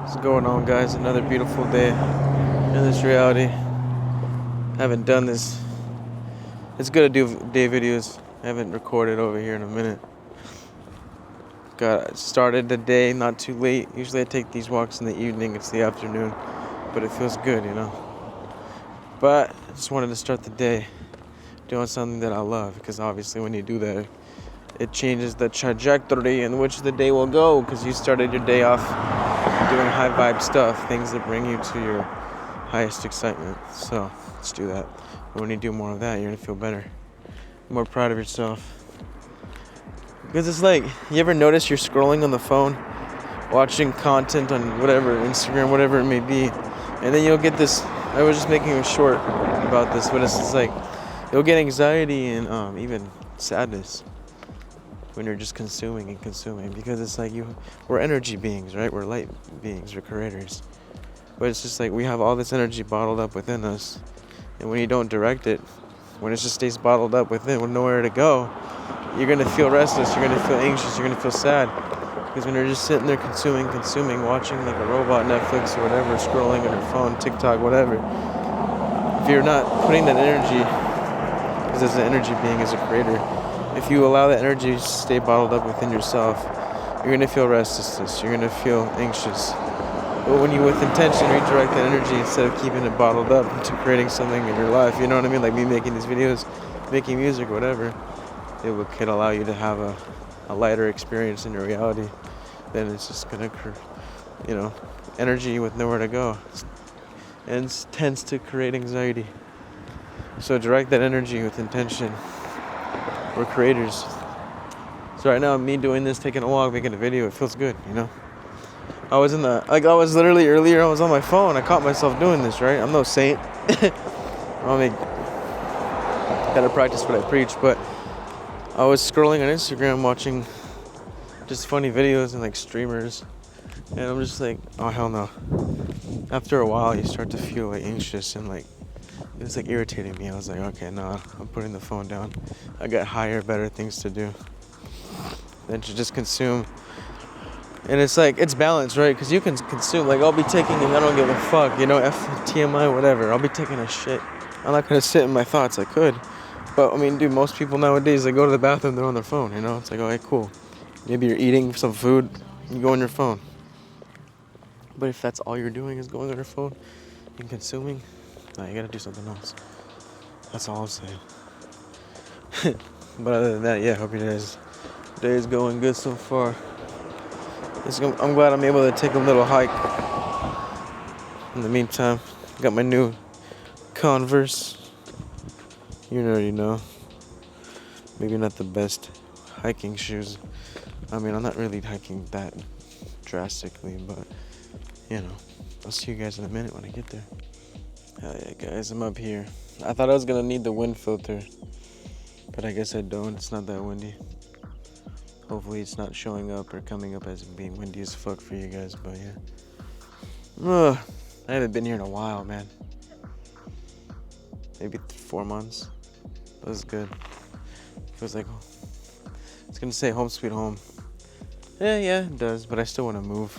What's going on, guys? Another beautiful day in this reality. Haven't done this. It's good to do day videos. I haven't recorded over here in a minute. Got started the day not too late. Usually I take these walks in the evening. It's the afternoon, but it feels good, you know. But I just wanted to start the day doing something that I love, because obviously when you do that, it changes the trajectory in which the day will go, because you started your day off doing high vibe stuff, things that bring you to your highest excitement. So let's do that. And when you do more of that, you're gonna feel better, more proud of yourself. Because it's like, you ever notice you're scrolling on the phone, watching content on whatever, Instagram, whatever it may be, and then you'll get this, I was just making a short about this, but it's just like, you'll get anxiety and even sadness when you're just consuming and consuming, because it's like we're energy beings, right? We're light beings, we're creators. But it's just like we have all this energy bottled up within us, and when you don't direct it, when it just stays bottled up within with nowhere to go, you're gonna feel restless, you're gonna feel anxious, you're gonna feel sad. Because when you're just sitting there consuming, watching like a robot, Netflix or whatever, scrolling on your phone, TikTok, whatever, if you're not putting that energy, because as an energy being, as a creator, if you allow that energy to stay bottled up within yourself, you're going to feel restlessness, you're going to feel anxious. But when you, with intention, redirect that energy instead of keeping it bottled up into creating something in your life, you know what I mean? Like me making these videos, making music, whatever, it could allow you to have a lighter experience in your reality. Then it's just going to, energy with nowhere to go. And it tends to create anxiety. So direct that energy with intention. We're creators. So right now, me doing this, taking a walk, making a video, it feels good, you know? I was literally earlier, I was on my phone, I caught myself doing this, right? I'm no saint. Gotta practice what I preach, but I was scrolling on Instagram watching just funny videos and like streamers, and I'm just like, oh hell no. After a while, you start to feel like anxious and like, it was like irritating me. I was like, okay, no, I'm putting the phone down. I got higher, better things to do than to just consume. And it's like, it's balanced, right? Because you can consume, like I'll be taking, and I don't give a fuck, TMI, whatever. I'll be taking a shit. I'm not gonna sit in my thoughts. I could, but I mean, dude, most people nowadays, they go to the bathroom, they're on their phone. You know, it's like, okay, cool. Maybe you're eating some food, you go on your phone. But if that's all you're doing is going on your phone and consuming, nah, you gotta do something else. That's all I'm saying. But other than that, yeah, hope your day is going good so far. I'm glad I'm able to take a little hike. In the meantime, got my new Converse. You already know. Maybe not the best hiking shoes. I mean, I'm not really hiking that drastically, but, I'll see you guys in a minute when I get there. Hell yeah, guys, I'm up here. I thought I was gonna need the wind filter, but I guess I don't. It's not that windy. Hopefully it's not showing up or coming up as being windy as fuck for you guys, but yeah. I haven't been here in a while, man. Maybe 4 months. That was good. Feels like, it's gonna say home sweet home. Yeah, it does, but I still wanna move.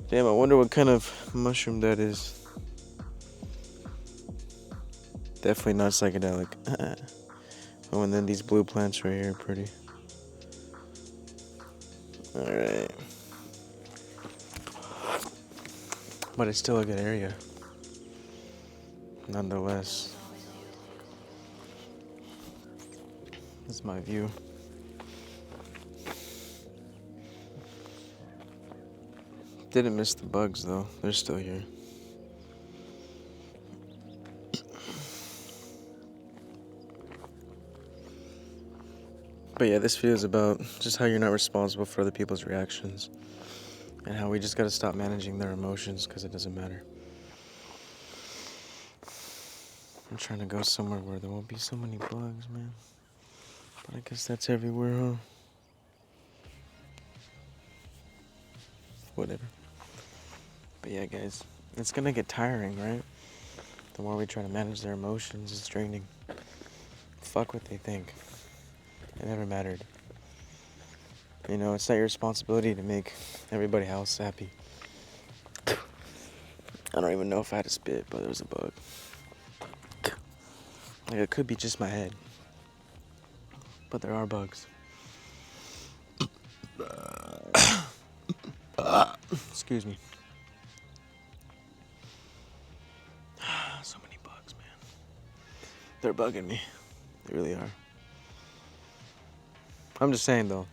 Damn, I wonder what kind of mushroom that is. Definitely not psychedelic. Oh, and then these blue plants right here are pretty. Alright. But it's still a good area. Nonetheless. This is my view. Didn't miss the bugs though. They're still here. But yeah, this video is about just how you're not responsible for other people's reactions, and how we just gotta stop managing their emotions, because it doesn't matter. I'm trying to go somewhere where there won't be so many bugs, man. But I guess that's everywhere, huh? Whatever. But yeah, guys, it's gonna get tiring, right? The more we try to manage their emotions, it's draining. Fuck what they think. It never mattered. It's not your responsibility to make everybody else happy. I don't even know if I had a spit, but there was a bug. Like, it could be just my head. But there are bugs. Excuse me. So many bugs, man. They're bugging me. They really are. I'm just saying, though.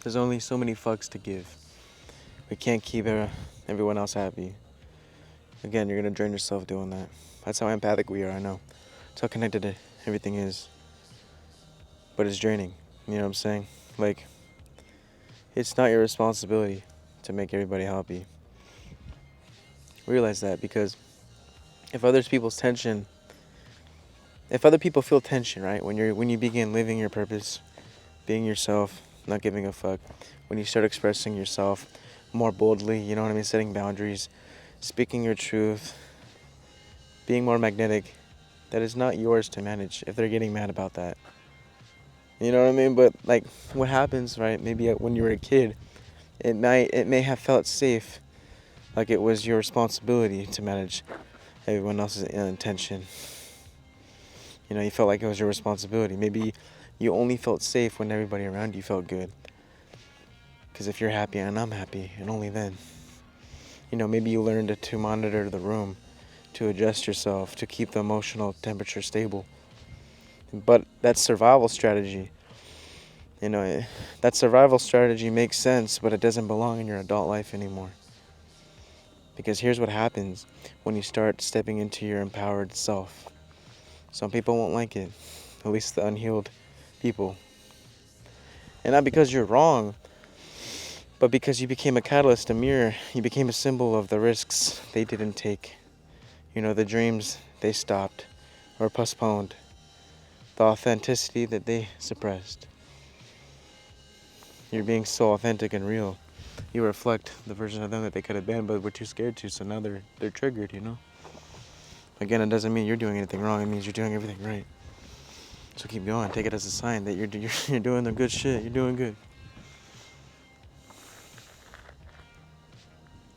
There's only so many fucks to give. We can't keep everyone else happy. Again, you're gonna drain yourself doing that. That's how empathic we are, I know. It's how connected everything is. But it's draining. You know what I'm saying? Like, it's not your responsibility to make everybody happy. Realize that, because if other people feel tension, right? When you begin living your purpose, being yourself, not giving a fuck, when you start expressing yourself more boldly, you know what I mean, setting boundaries, speaking your truth, being more magnetic, that is not yours to manage if they're getting mad about that. You know what I mean? But like, what happens, right? Maybe when you were a kid, it may have felt safe, like it was your responsibility to manage everyone else's intention. You know, you felt like it was your responsibility. Maybe you only felt safe when everybody around you felt good. Because if you're happy and I'm happy, and only then. You know, maybe you learned to monitor the room, to adjust yourself, to keep the emotional temperature stable. But that survival strategy, you know, that survival strategy makes sense, but it doesn't belong in your adult life anymore. Because here's what happens when you start stepping into your empowered self. Some people won't like it, at least the unhealed people. And not because you're wrong, but because you became a catalyst, a mirror. You became a symbol of the risks they didn't take. You know, the dreams they stopped or postponed. The authenticity that they suppressed. You're being so authentic and real. You reflect the version of them that they could have been, but were too scared to, so now they're triggered, you know? Again, it doesn't mean you're doing anything wrong, it means you're doing everything right. So keep going, take it as a sign that you're doing the good shit, you're doing good.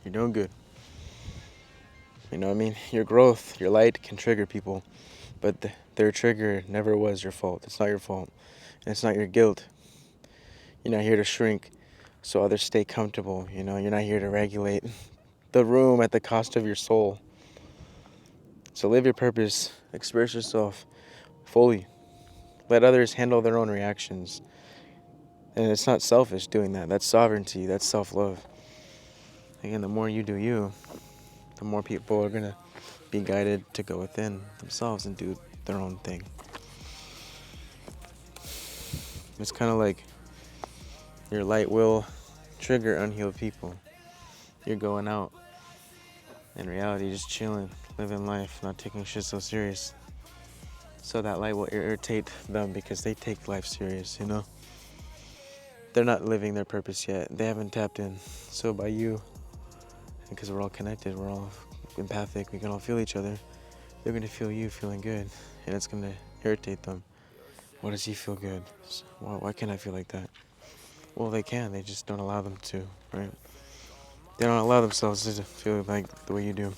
You're doing good. You know what I mean? Your growth, your light can trigger people, but their trigger never was your fault. It's not your fault. And it's not your guilt. You're not here to shrink so others stay comfortable, you know? You're not here to regulate the room at the cost of your soul. So live your purpose, express yourself fully. Let others handle their own reactions. And it's not selfish doing that. That's sovereignty, that's self-love. Again, the more you do you, the more people are going to be guided to go within themselves and do their own thing. It's kind of like your light will trigger unhealed people. You're going out, in reality, just chilling, living life, not taking shit so serious. So that light will irritate them because they take life serious, you know? They're not living their purpose yet. They haven't tapped in. So by you, because we're all connected, we're all empathic, we can all feel each other, they're going to feel you feeling good, and it's going to irritate them. Why does he feel good? Why can't I feel like that? Well, they can, they just don't allow them to, right? They don't allow themselves to feel like the way you do.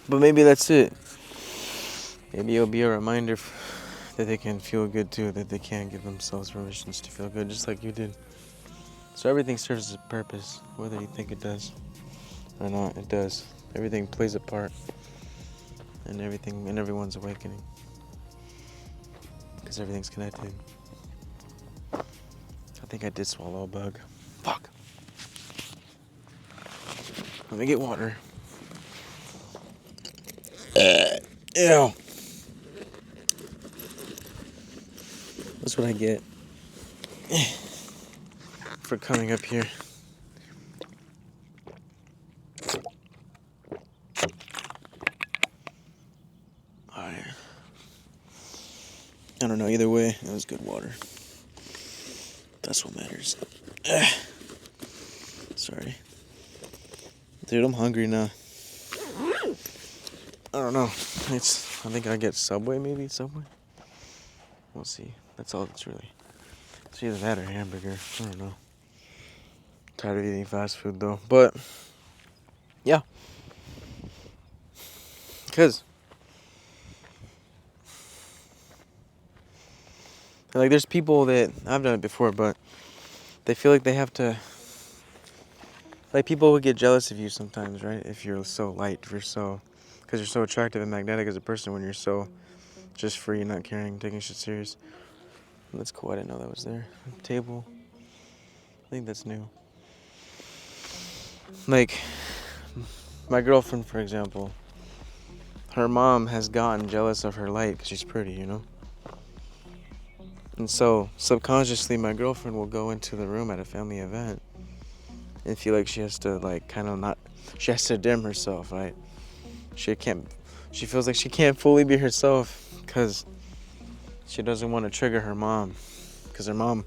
But maybe that's it. Maybe it'll be a reminder that they can feel good too, that they can give themselves permissions to feel good, just like you did. So everything serves a purpose, whether you think it does or not, it does. Everything plays a part in everything, in everyone's awakening. Because everything's connected. I think I did swallow a bug. Fuck. Let me get water. Ew. That's what I get for coming up here. Alright. I don't know, either way, it was good water. That's what matters. Sorry. Dude, I'm hungry now. I don't know. I think I get Subway, maybe? Subway? We'll see. That's all it's really. It's either that or hamburger. I don't know. Tired of eating fast food though. But yeah, because like there's people that I've done it before, but they feel like they have to. Like people would get jealous of you sometimes, right? If you're so light, if you're so, because you're so attractive and magnetic as a person when you're so just free, not caring, taking shit serious. That's cool. I didn't know that was there. Table. I think that's new. Like my girlfriend, for example, her mom has gotten jealous of her light because she's pretty, you know? And so subconsciously, my girlfriend will go into the room at a family event and feel like she has to like kind of not, she has to dim herself, right? She feels like she can't fully be herself because she doesn't want to trigger her mom, because her mom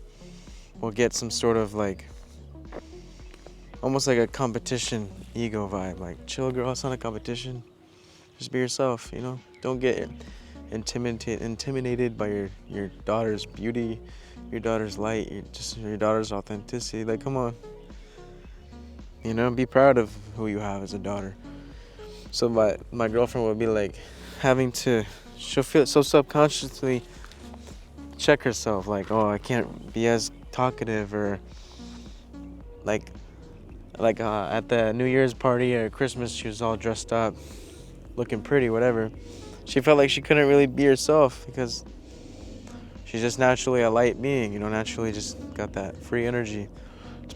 will get some sort of like, almost like a competition ego vibe, like chill girl, it's not a competition, just be yourself, you know? Don't get intimidated by your daughter's beauty, your daughter's light, your daughter's authenticity. Like, come on, you know, be proud of who you have as a daughter. So my girlfriend would be like she'll feel so subconsciously check herself, like, oh, I can't be as talkative, or like at the New Year's party or Christmas, she was all dressed up, looking pretty, whatever. She felt like she couldn't really be herself because she's just naturally a light being, you know, naturally just got that free energy.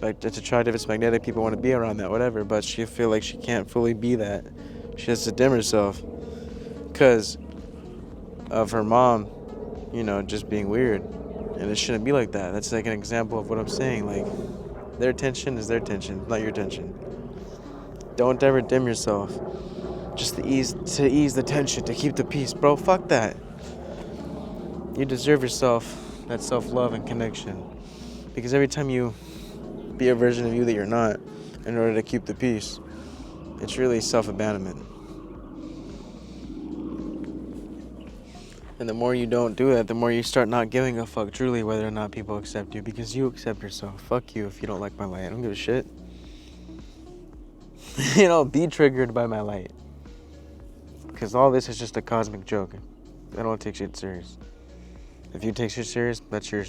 It's attractive, it's magnetic, people want to be around that, whatever, but she feel like she can't fully be that. She has to dim herself because of her mom, you know, just being weird. And it shouldn't be like that. That's like an example of what I'm saying. Like, their tension is their tension, not your tension. Don't ever dim yourself. Just to ease the tension, to keep the peace. Bro, fuck that. You deserve yourself that self-love and connection. Because every time you be a version of you that you're not, in order to keep the peace, it's really self-abandonment. And the more you don't do that, the more you start not giving a fuck truly whether or not people accept you, because you accept yourself. Fuck you if you don't like my light. I don't give a shit. You know, be triggered by my light. Because all this is just a cosmic joke. I don't take shit serious. If you take shit serious, that's your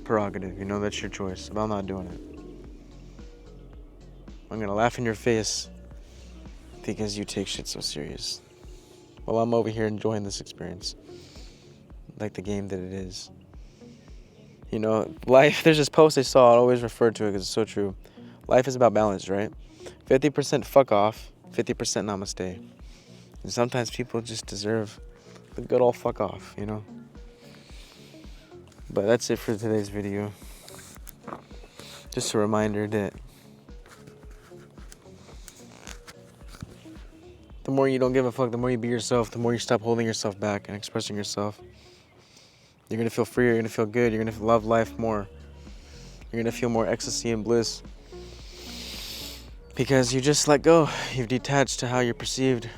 prerogative. You know, that's your choice. But I'm not doing it. I'm gonna laugh in your face because you take shit so serious. Well, I'm over here enjoying this experience. Like the game that it is. You know, life, there's this post I saw, I always refer to it because it's so true. Life is about balance, right? 50% fuck off, 50% namaste. And sometimes people just deserve the good old fuck off, you know? But that's it for today's video. Just a reminder that the more you don't give a fuck, the more you be yourself, the more you stop holding yourself back and expressing yourself. You're gonna feel free, you're gonna feel good, you're gonna love life more. You're gonna feel more ecstasy and bliss. Because you just let go. You've detached to how you're perceived.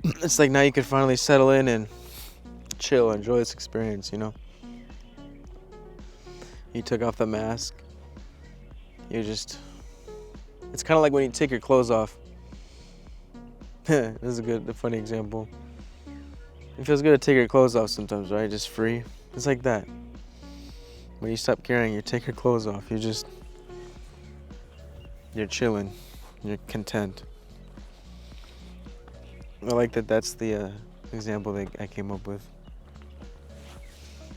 It's like now you can finally settle in and chill, enjoy this experience, you know? You took off the mask. It's kind of like when you take your clothes off. This is a funny example. It feels good to take your clothes off sometimes, right? Just free. It's like that. When you stop caring, you take your clothes off. You're chilling. You're content. I like that that's the example that I came up with.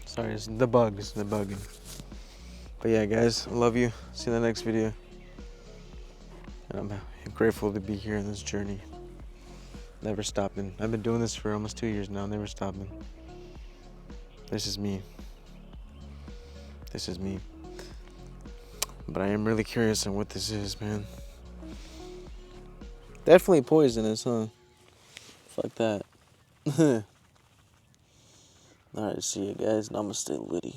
Sorry, it's the bugging. But yeah, guys, I love you. See you in the next video. And I'm grateful to be here in this journey. Never stopping. I've been doing this for almost 2 years now, never stopping. This is me. But I am really curious on what this is, man. Definitely poisonous, huh? Fuck that. Alright, see you guys. Namaste, Liddy.